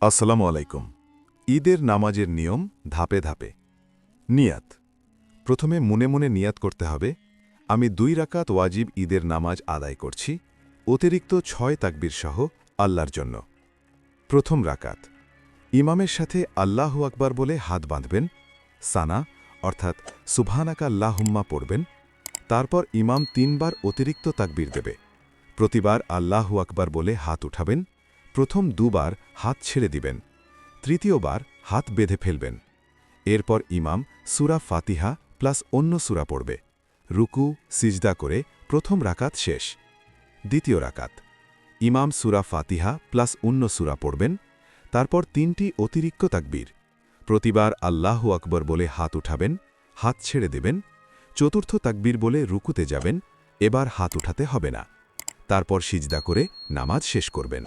আসসালামু আলাইকুম। ঈদের নামাজের নিয়ম ধাপে ধাপে। নিয়াত। প্রথমে মনে মনে নিয়াত করতে হবে, আমি 2 রাকাত ওয়াজিব ঈদের নামাজ আদায় করছি, অতিরিক্ত 6 তাকবীর সহ আল্লাহর জন্য। প্রথম রাকাত। ইমামের সাথে আল্লাহু আকবার বলে হাত বাঁধবেন, সানা অর্থাৎ সুবহানাকা আল্লাহুম্মা পড়বেন। তারপর ইমাম 3 বার অতিরিক্ত তাকবীর দেবে। প্রতিবার আল্লাহু আকবার বলে হাত উঠাবেন, প্রথম 2 বার হাত ছেড়ে দিবেন, তৃতীয়বার হাত বেঁধে ফেলবেন। এরপর ইমাম সূরা ফাতিহা প্লাস অন্য সূরা পড়বে। রুকু সিজদা করে প্রথম রাকাত শেষ। দ্বিতীয় রাকাত। ইমাম সূরা ফাতিহা প্লাস অন্য সূরা পড়বেন, তারপর 3টি অতিরিক্ত তাকবীর। প্রতিবার আল্লাহু আকবর বলে হাত উঠাবেন, হাত ছেড়ে দেবেন। চতুর্থ তাকবীর বলে রুকুতে যাবেন, এবার হাত উঠাতে হবে না। তারপর সিজদা করে নামাজ শেষ করবেন।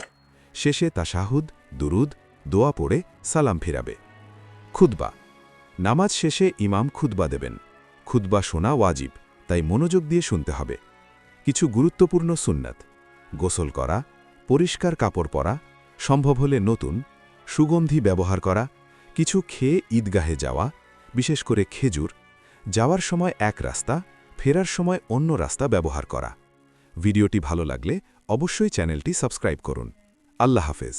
শেষে তাশাহুদ, দুরুদ, দোয়া পড়ে সালাম ফিরাবে। খুতবা। নামাজ শেষে ইমাম খুতবা দেবেন। খুতবা শোনা ওয়াজিব, তাই মনোযোগ দিয়ে শুনতে হবে। কিছু গুরুত্বপূর্ণ সুন্নাত: গোসল করা, পরিষ্কার কাপড় পরা, সম্ভব হলে নতুন, সুগন্ধি ব্যবহার করা, কিছু খেয়ে ঈদগাহে যাওয়া, বিশেষ করে খেজুর, যাওয়ার সময় এক রাস্তা, ফেরার সময় অন্য রাস্তা ব্যবহার করা। ভিডিওটি ভালো লাগলে অবশ্যই চ্যানেলটি সাবস্ক্রাইব করুন। আল্লাহ হাফেজ।